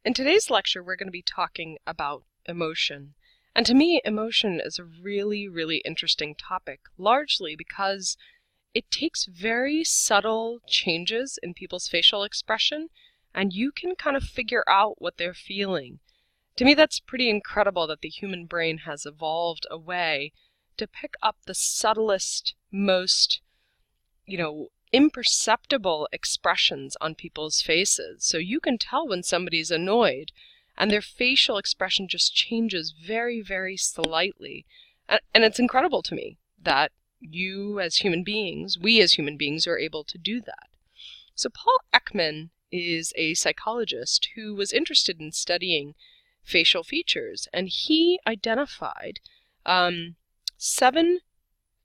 In today's lecture, we're going to be talking about emotion. And to me, emotion is a really, really interesting topic, largely because it takes very subtle changes in people's facial expression, and you can kind of figure out what they're feeling. To me, that's pretty incredible that the human brain has evolved a way to pick up the subtlest, most, imperceptible expressions on people's faces. So you can tell when somebody's annoyed and their facial expression just changes very, very slightly. And it's incredible to me that we as human beings are able to do that. So Paul Ekman is a psychologist who was interested in studying facial features, and he identified 7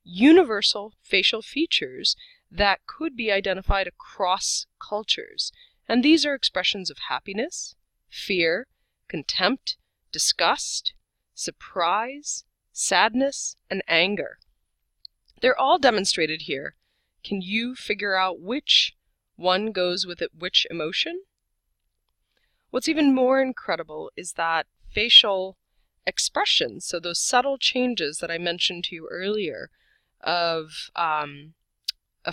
universal facial features that could be identified across cultures. And these are expressions of happiness, fear, contempt, disgust, surprise, sadness, and anger. They're all demonstrated here. Can you figure out which one goes with which emotion? What's even more incredible is that facial expressions, so those subtle changes that I mentioned to you earlier of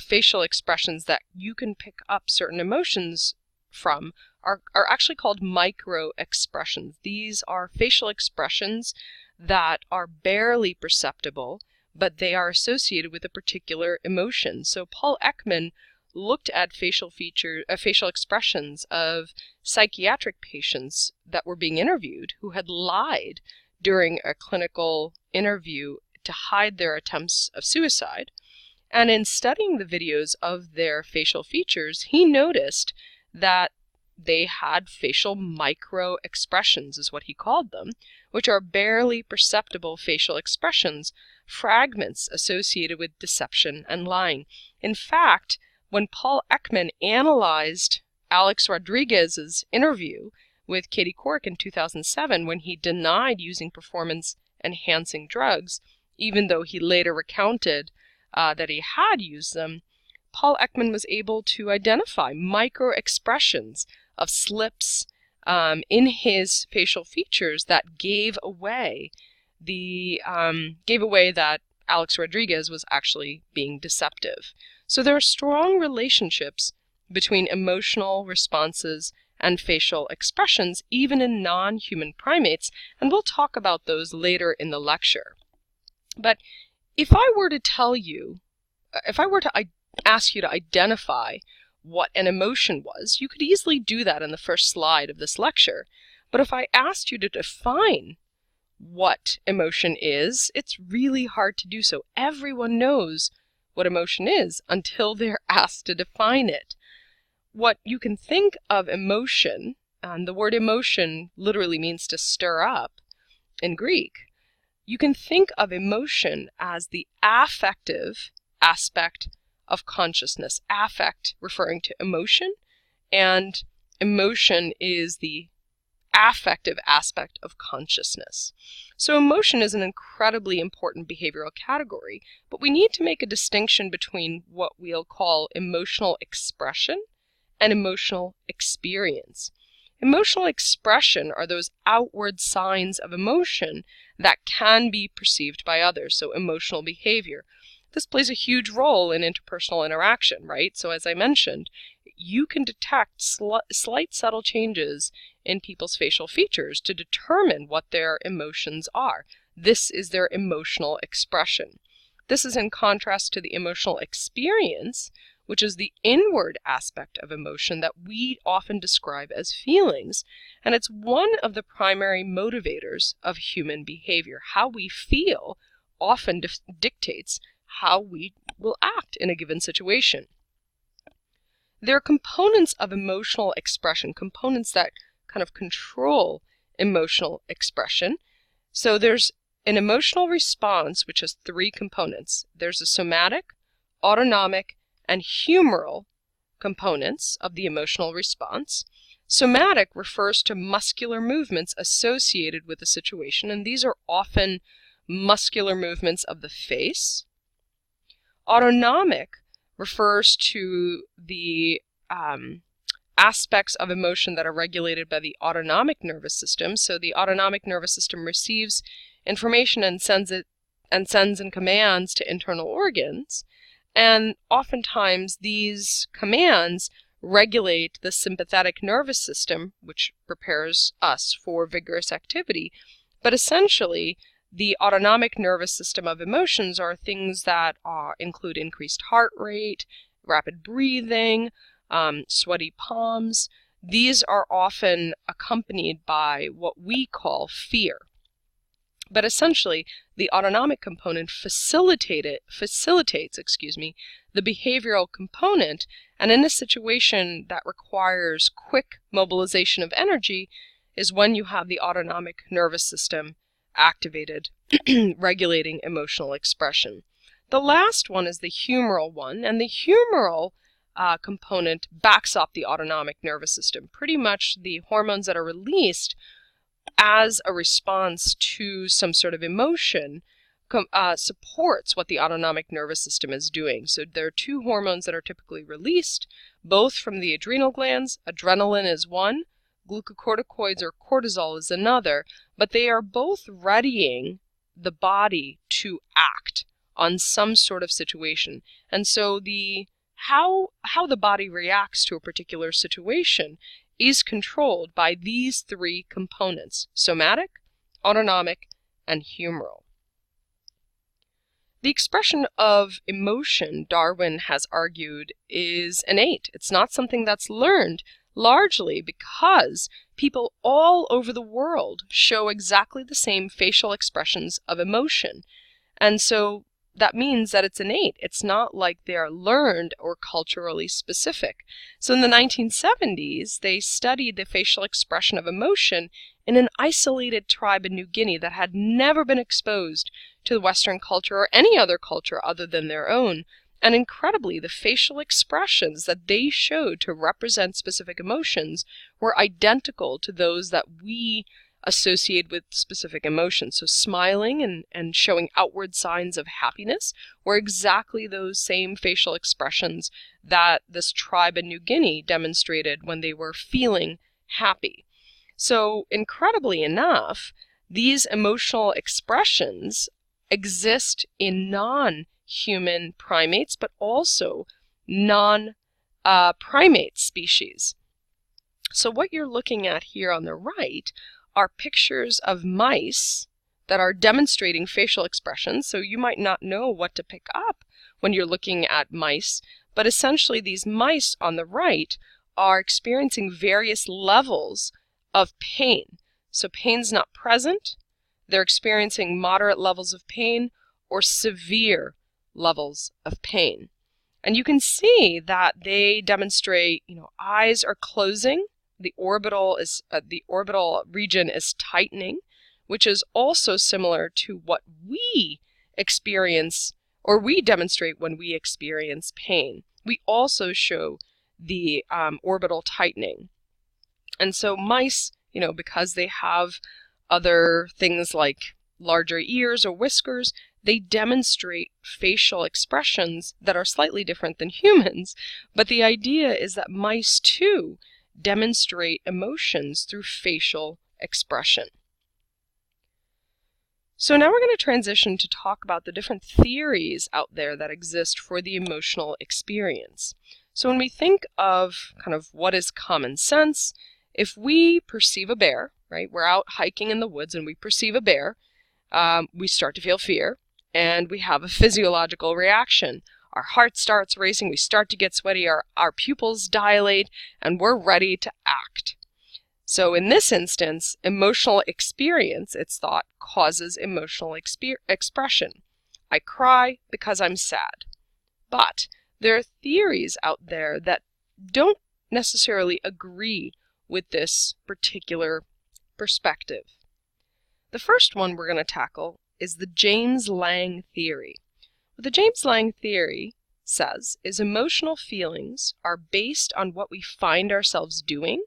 facial expressions that you can pick up certain emotions from, are actually called micro expressions. These are facial expressions that are barely perceptible, but they are associated with a particular emotion. So Paul Ekman looked at facial expressions of psychiatric patients that were being interviewed who had lied during a clinical interview to hide their attempts of suicide. And in studying the videos of their facial features, he noticed that they had facial micro expressions, is what he called them, which are barely perceptible facial expressions, fragments associated with deception and lying. In fact, when Paul Ekman analyzed Alex Rodriguez's interview with Katie Couric in 2007, when he denied using performance-enhancing drugs, even though he later recounted that he had used them, Paul Ekman was able to identify micro-expressions of slips in his facial features that gave away that Alex Rodriguez was actually being deceptive. So there are strong relationships between emotional responses and facial expressions, even in non-human primates, and we'll talk about those later in the lecture. But if I were to ask you to identify what an emotion was, you could easily do that in the first slide of this lecture. But if I asked you to define what emotion is, it's really hard to do so. Everyone knows what emotion is until they're asked to define it. What you can think of emotion, and the word emotion literally means to stir up in Greek, you can think of emotion as the affective aspect of consciousness. Affect referring to emotion, and emotion is the affective aspect of consciousness. So emotion is an incredibly important behavioral category, but we need to make a distinction between what we'll call emotional expression and emotional experience. Emotional expression are those outward signs of emotion that can be perceived by others, so emotional behavior. This plays a huge role in interpersonal interaction, right? So as I mentioned, you can detect slight subtle changes in people's facial features to determine what their emotions are. This is their emotional expression. This is in contrast to the emotional experience, which is the inward aspect of emotion that we often describe as feelings, and it's one of the primary motivators of human behavior. How we feel often dictates how we will act in a given situation. There are components of emotional expression, components that kind of control emotional expression. So there's an emotional response, which has 3 components. There's a somatic, autonomic, and humoral components of the emotional response. Somatic refers to muscular movements associated with a situation, and these are often muscular movements of the face. Autonomic refers to the aspects of emotion that are regulated by the autonomic nervous system. So the autonomic nervous system receives information and sends in commands to internal organs. And oftentimes these commands regulate the sympathetic nervous system, which prepares us for vigorous activity. But essentially, the autonomic nervous system of emotions are things that include increased heart rate, rapid breathing, sweaty palms. These are often accompanied by what we call fear. But essentially, the autonomic component facilitates the behavioral component, and in a situation that requires quick mobilization of energy is when you have the autonomic nervous system activated, regulating emotional expression. The last one is the humoral one, and the humoral component backs up the autonomic nervous system. Pretty much the hormones that are released as a response to some sort of emotion supports what the autonomic nervous system is doing. So there are two hormones that are typically released, both from the adrenal glands. Adrenaline is one, glucocorticoids or cortisol is another, but they are both readying the body to act on some sort of situation. And so how the body reacts to a particular situation is controlled by these three components: somatic, autonomic, and humoral. The expression of emotion, Darwin has argued, is innate. It's not something that's learned, largely because people all over the world show exactly the same facial expressions of emotion. And so that means that it's innate. It's not like they are learned or culturally specific. So in the 1970s, they studied the facial expression of emotion in an isolated tribe in New Guinea that had never been exposed to the Western culture or any other culture other than their own. And incredibly, the facial expressions that they showed to represent specific emotions were identical to those that we associate with specific emotions. So smiling and showing outward signs of happiness were exactly those same facial expressions that this tribe in New Guinea demonstrated when they were feeling happy. So incredibly enough, these emotional expressions exist in non-human primates, but also non-primate species. So what you're looking at here on the right are pictures of mice that are demonstrating facial expressions. So you might not know what to pick up when you're looking at mice, but essentially these mice on the right are experiencing various levels of pain. So pain's not present, they're experiencing moderate levels of pain or severe levels of pain. And you can see that they demonstrate, eyes are closing, the orbital region is tightening, which is also similar to what we experience or we demonstrate when we experience pain. We also show the orbital tightening. And so mice, because they have other things like larger ears or whiskers, they demonstrate facial expressions that are slightly different than humans. But the idea is that mice too demonstrate emotions through facial expression. So now we're going to transition to talk about the different theories out there that exist for the emotional experience. So when we think of kind of what is common sense, if we perceive a bear, right, we're out hiking in the woods and we perceive a bear, we start to feel fear and we have a physiological reaction. Our heart starts racing, we start to get sweaty, our pupils dilate, and we're ready to act. So in this instance, emotional experience, it's thought, causes emotional expression. I cry because I'm sad. But there are theories out there that don't necessarily agree with this particular perspective. The first one we're going to tackle is the James Lange theory. What the James Lange theory says is emotional feelings are based on what we find ourselves doing,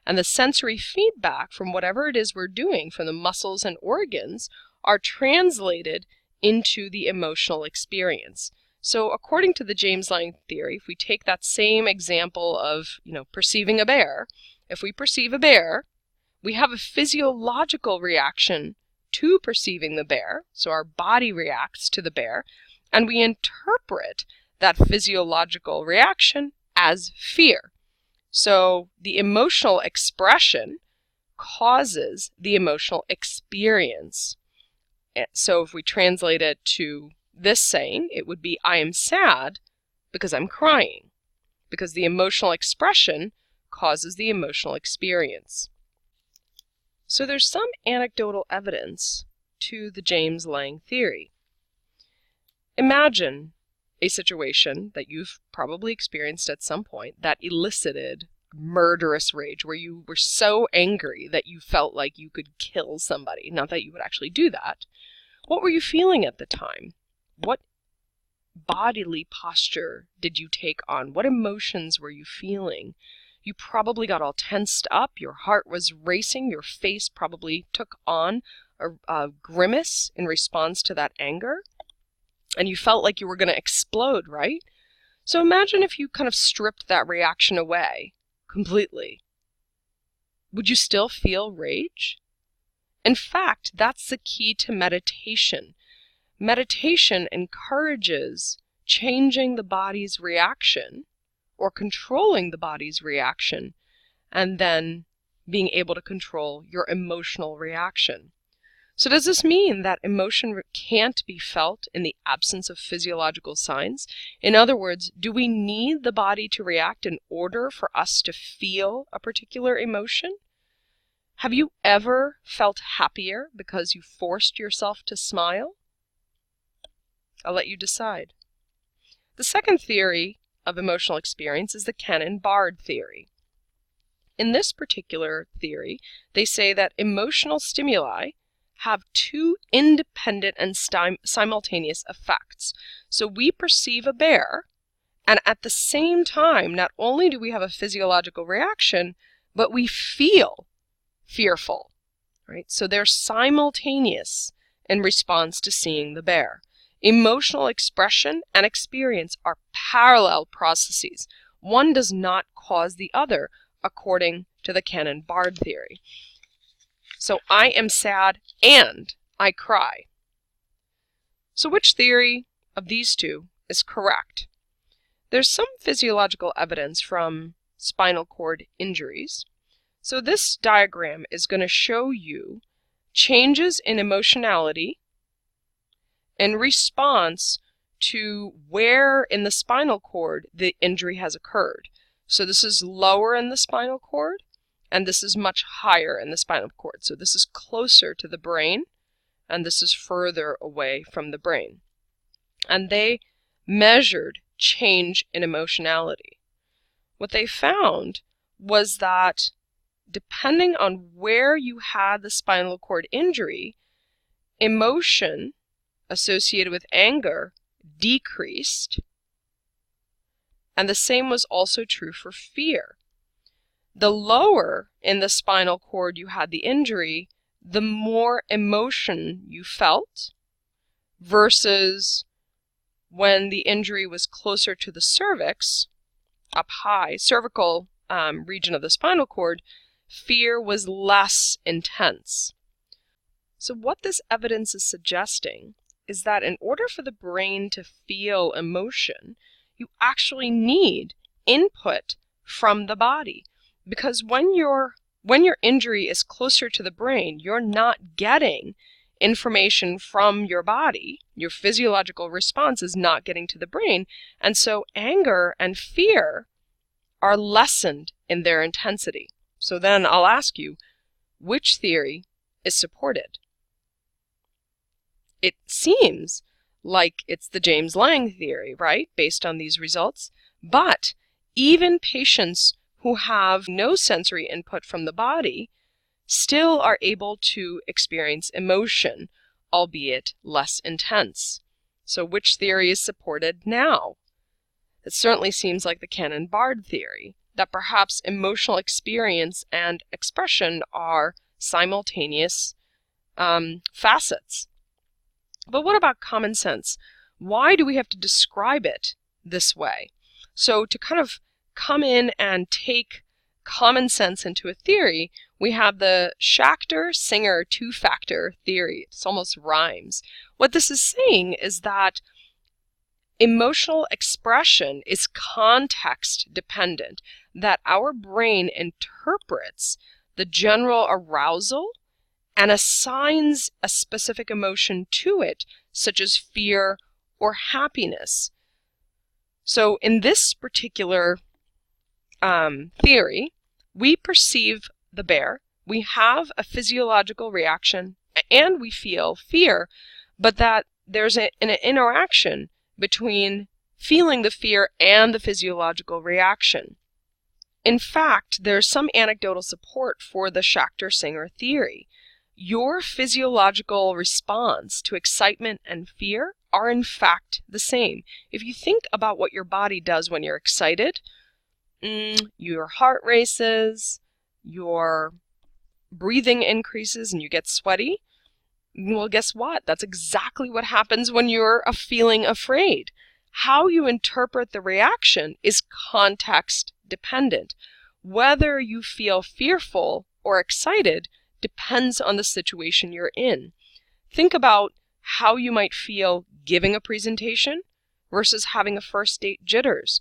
and the sensory feedback from whatever it is we're doing from the muscles and organs are translated into the emotional experience. So according to the James Lange theory, if we take that same example of, perceiving a bear, if we perceive a bear, we have a physiological reaction to perceiving the bear, so our body reacts to the bear, and we interpret that physiological reaction as fear. So the emotional expression causes the emotional experience. So if we translate it to this saying, it would be, I am sad because I'm crying, because the emotional expression causes the emotional experience. So there's some anecdotal evidence to the James Lange theory. Imagine a situation that you've probably experienced at some point that elicited murderous rage, where you were so angry that you felt like you could kill somebody. Not that you would actually do that. What were you feeling at the time? What bodily posture did you take on? What emotions were you feeling? You probably got all tensed up, your heart was racing, your face probably took on a grimace in response to that anger, and you felt like you were going to explode, right? So imagine if you kind of stripped that reaction away completely. Would you still feel rage? In fact, that's the key to meditation. Meditation encourages changing the body's reaction or controlling the body's reaction, and then being able to control your emotional reaction. So does this mean that emotion can't be felt in the absence of physiological signs? In other words, do we need the body to react in order for us to feel a particular emotion? Have you ever felt happier because you forced yourself to smile? I'll let you decide. The second theory of emotional experience is the Cannon-Bard theory. In this particular theory, they say that emotional stimuli have two independent and simultaneous effects. So we perceive a bear, and at the same time, not only do we have a physiological reaction, but we feel fearful, right? So they're simultaneous in response to seeing the bear. Emotional expression and experience are parallel processes. One does not cause the other, according to the Cannon-Bard theory. So I am sad and I cry. So which theory of these two is correct? There's some physiological evidence from spinal cord injuries. So this diagram is going to show you changes in emotionality in response to where in the spinal cord the injury has occurred. So this is lower in the spinal cord, and this is much higher in the spinal cord. So this is closer to the brain, and this is further away from the brain. And they measured change in emotionality. What they found was that depending on where you had the spinal cord injury, emotion associated with anger decreased, and the same was also true for fear. The lower in the spinal cord you had the injury, the more emotion you felt, versus when the injury was closer to the cervix, up high, cervical region of the spinal cord, fear was less intense. So what this evidence is suggesting is that in order for the brain to feel emotion, you actually need input from the body. Because when your injury is closer to the brain, you're not getting information from your body. Your physiological response is not getting to the brain. And so anger and fear are lessened in their intensity. So then I'll ask you, which theory is supported? It seems like it's the James Lange theory, right, based on these results. But even patients who have no sensory input from the body still are able to experience emotion, albeit less intense. So which theory is supported now? It certainly seems like the Cannon-Bard theory, that perhaps emotional experience and expression are simultaneous facets. But what about common sense? why do we have to describe it this way? So to kind of come in and take common sense into a theory, we have the Schachter-Singer two-factor theory. It almost rhymes. What this is saying is that emotional expression is context dependent, that our brain interprets the general arousal and assigns a specific emotion to it, such as fear or happiness. So in this particular theory, we perceive the bear, we have a physiological reaction, and we feel fear, but that there's an interaction between feeling the fear and the physiological reaction. In fact, there's some anecdotal support for the Schachter-Singer theory. Your physiological response to excitement and fear are in fact the same. If you think about what your body does when you're excited, your heart races, your breathing increases, and you get sweaty. Well, guess what? That's exactly what happens when you're feeling afraid. How you interpret the reaction is context dependent. Whether you feel fearful or excited depends on the situation you're in. Think about how you might feel giving a presentation versus having a first date jitters.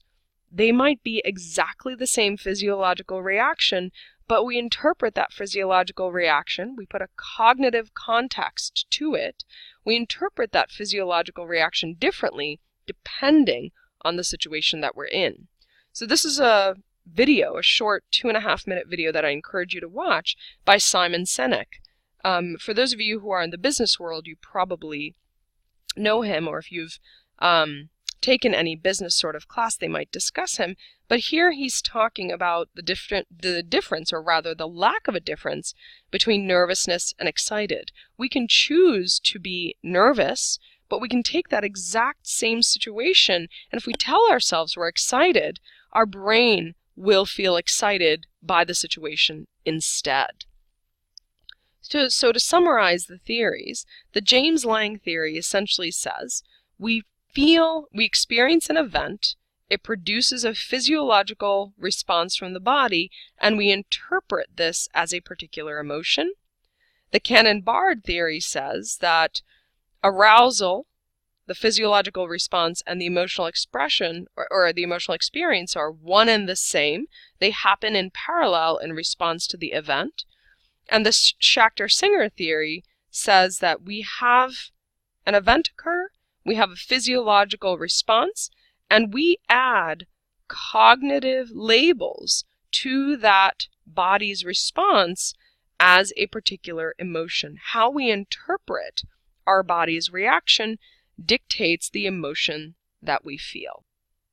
They might be exactly the same physiological reaction, but we interpret that physiological reaction, we put a cognitive context to it, we interpret that physiological reaction differently depending on the situation that we're in. So this is a video, a short 2.5-minute video that I encourage you to watch by Simon Sinek. For those of you who are in the business world, you probably know him, or if you've taken any business sort of class, they might discuss him. But here he's talking about the difference, or rather the lack of a difference, between nervousness and excited. We can choose to be nervous, but we can take that exact same situation, and if we tell ourselves we're excited, our brain will feel excited by the situation instead. So to summarize the theories, the James Lange theory essentially says we experience an event, it produces a physiological response from the body, and we interpret this as a particular emotion. The Cannon-Bard theory says that arousal, the physiological response, and the emotional expression or the emotional experience are one and the same. They happen in parallel in response to the event. And the Schachter-Singer theory says that we have an event occur, we have a physiological response, and we add cognitive labels to that body's response as a particular emotion. How we interpret our body's reaction dictates the emotion that we feel.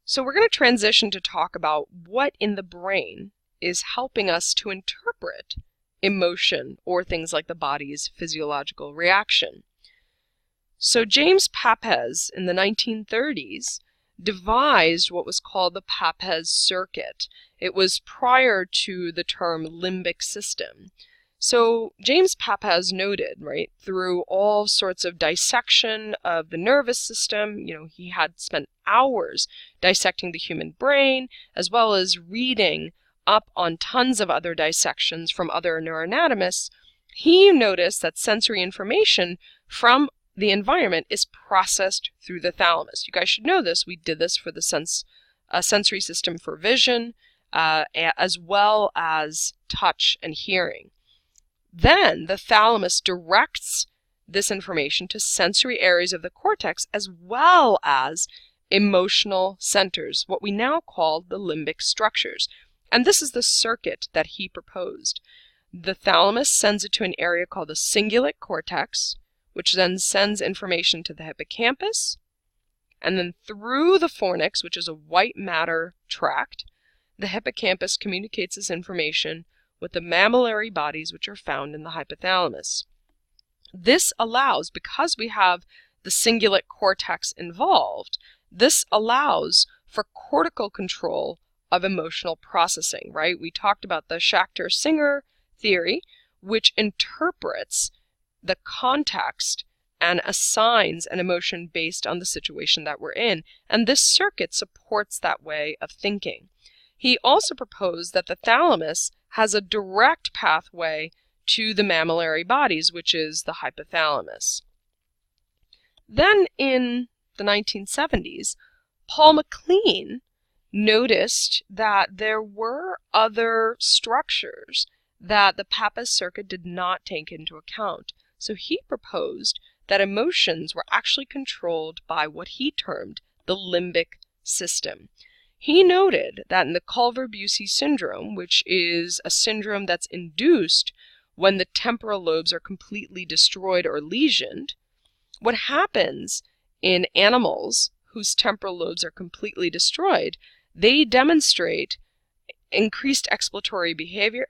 So we're going to transition to talk about what in the brain is helping us to interpret emotion, or things like the body's physiological reaction. So James Papez in the 1930s devised what was called the Papez circuit. It was prior to the term limbic system. So James Papez noted, right, through all sorts of dissection of the nervous system, he had spent hours dissecting the human brain, as well as reading up on tons of other dissections from other neuroanatomists. He noticed that sensory information from the environment is processed through the thalamus. You guys should know this. We did this for the sensory system for vision, as well as touch and hearing. Then the thalamus directs this information to sensory areas of the cortex, as well as emotional centers, what we now call the limbic structures. And this is the circuit that he proposed. The thalamus sends it to an area called the cingulate cortex, which then sends information to the hippocampus, and then through the fornix, which is a white matter tract, the hippocampus communicates this information with the mammillary bodies which are found in the hypothalamus. This allows, because we have the cingulate cortex involved, this allows for cortical control of emotional processing, right? We talked about the Schachter-Singer theory, which interprets the context and assigns an emotion based on the situation that we're in. And this circuit supports that way of thinking. He also proposed that the thalamus has a direct pathway to the mammillary bodies, which is the hypothalamus. Then in the 1970s, Paul MacLean noticed that there were other structures that the Papez circuit did not take into account. So he proposed that emotions were actually controlled by what he termed the limbic system. He noted that in the Culver-Bucy syndrome, which is a syndrome that's induced when the temporal lobes are completely destroyed or lesioned, what happens in animals whose temporal lobes are completely destroyed, they demonstrate increased exploratory behavior,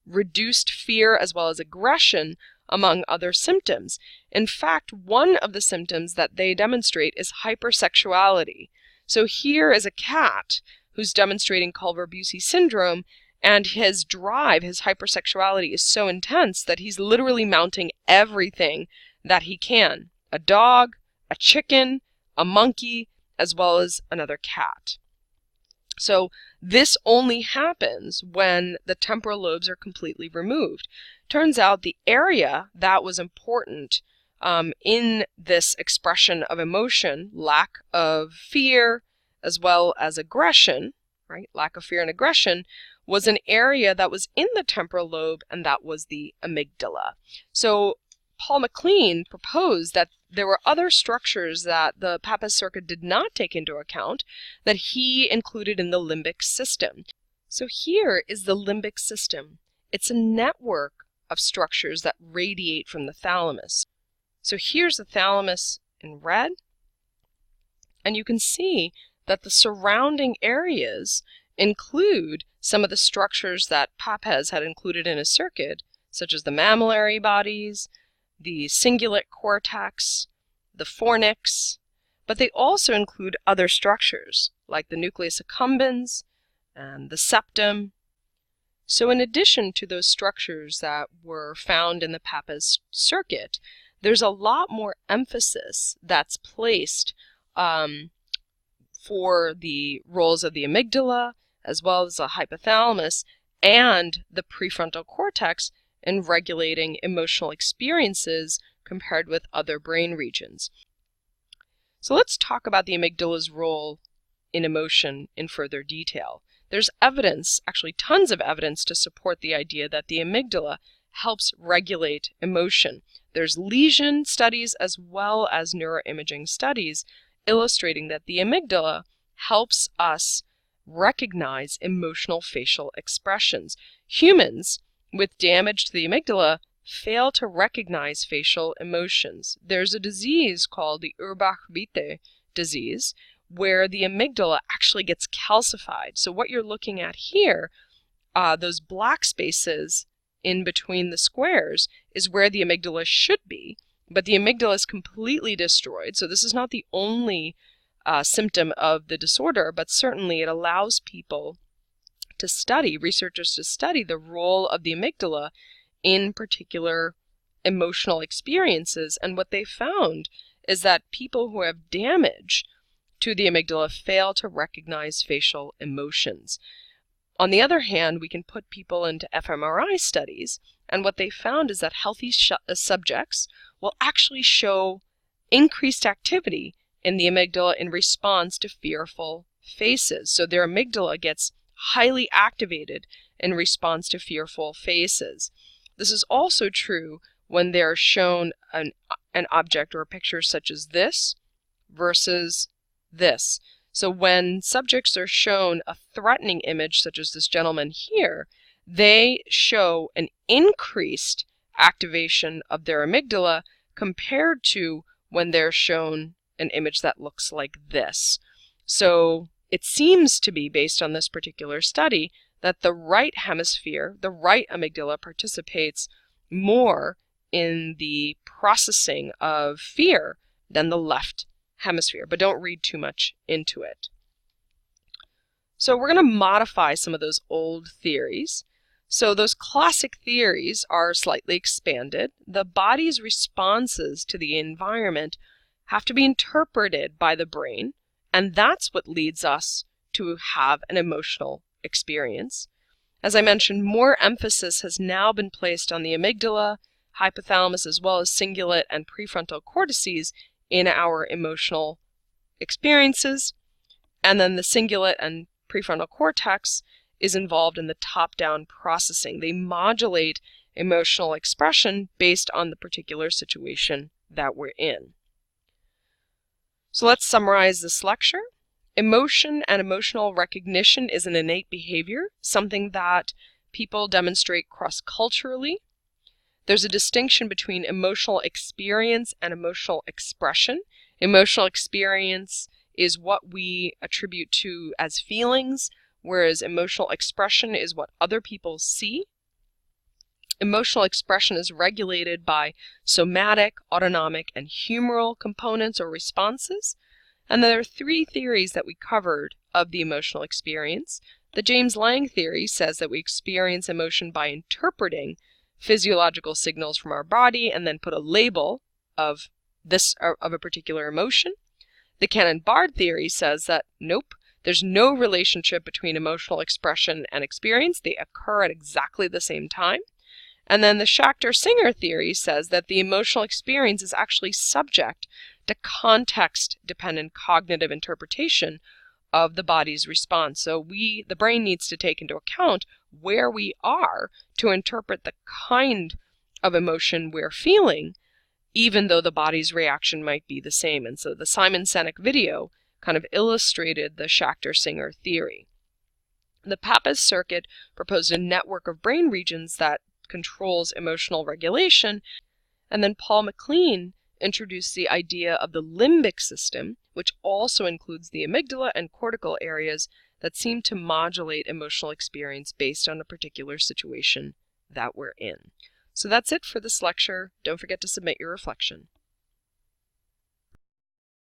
reduced fear as well as aggression, among other symptoms. In fact, one of the symptoms that they demonstrate is hypersexuality. So here is a cat who's demonstrating Culver-Bucy syndrome, and his drive, his hypersexuality is so intense that he's literally mounting everything that he can. A dog, a chicken, a monkey, as well as another cat. So this only happens when the temporal lobes are completely removed. Turns out the area that was important in this expression of emotion, lack of fear as well as aggression, right? Lack of fear and aggression was an area that was in the temporal lobe, and that was the amygdala. So Paul MacLean proposed that there were other structures that the Papez circuit did not take into account that he included in the limbic system. So here is the limbic system. It's a network of structures that radiate from the thalamus. So here's the thalamus in red, and you can see that the surrounding areas include some of the structures that Papez had included in his circuit, such as the mammillary bodies, the cingulate cortex, the fornix, but they also include other structures like the nucleus accumbens and the septum. So in addition to those structures that were found in the Papez circuit, there's a lot more emphasis that's placed for the roles of the amygdala as well as the hypothalamus and the prefrontal cortex in regulating emotional experiences compared with other brain regions. So let's talk about the amygdala's role in emotion in further detail. There's evidence, actually tons of evidence, to support the idea that the amygdala helps regulate emotion. There's lesion studies as well as neuroimaging studies illustrating that the amygdala helps us recognize emotional facial expressions. Humans with damage to the amygdala fail to recognize facial emotions. There's a disease called the Urbach-Witte disease where the amygdala actually gets calcified. So what you're looking at here, those black spaces in between the squares, is where the amygdala should be, but the amygdala is completely destroyed. So this is not the only symptom of the disorder, but certainly it allows people to study, researchers to study the role of the amygdala in particular emotional experiences. And what they found is that people who have damage to the amygdala fail to recognize facial emotions. On the other hand, we can put people into fMRI studies, and what they found is that healthy subjects will actually show increased activity in the amygdala in response to fearful faces. So their amygdala gets highly activated in response to fearful faces. This is also true when they're shown an object or a picture such as this versus this. So when subjects are shown a threatening image such as this gentleman here, they show an increased activation of their amygdala compared to when they're shown an image that looks like this. So it seems to be, based on this particular study, that the right hemisphere, the right amygdala, participates more in the processing of fear than the left hemisphere, but don't read too much into it. So we're going to modify some of those old theories. So those classic theories are slightly expanded. The body's responses to the environment have to be interpreted by the brain, and that's what leads us to have an emotional experience. As I mentioned, more emphasis has now been placed on the amygdala, hypothalamus, as well as cingulate and prefrontal cortices in our emotional experiences. And then the cingulate and prefrontal cortex is involved in the top-down processing. They modulate emotional expression based on the particular situation that we're in. So let's summarize this lecture. Emotion and emotional recognition is an innate behavior, something that people demonstrate cross-culturally. There's a distinction between emotional experience and emotional expression. Emotional experience is what we attribute to as feelings, whereas emotional expression is what other people see. Emotional expression is regulated by somatic, autonomic, and humoral components or responses. And there are three theories that we covered of the emotional experience. The James Lange theory says that we experience emotion by interpreting physiological signals from our body and then put a label of a particular emotion. The Cannon-Bard theory says that nope, there's no relationship between emotional expression and experience. They occur at exactly the same time. And then the Schachter-Singer theory says that the emotional experience is actually subject to context-dependent cognitive interpretation of the body's response. So the brain needs to take into account where we are to interpret the kind of emotion we're feeling, even though the body's reaction might be the same. And so the Simon Sinek video kind of illustrated the Schachter-Singer theory. The Papez circuit proposed a network of brain regions that controls emotional regulation, and then Paul MacLean introduced the idea of the limbic system, which also includes the amygdala and cortical areas that seem to modulate emotional experience based on a particular situation that we're in. So that's it for this lecture. Don't forget to submit your reflection.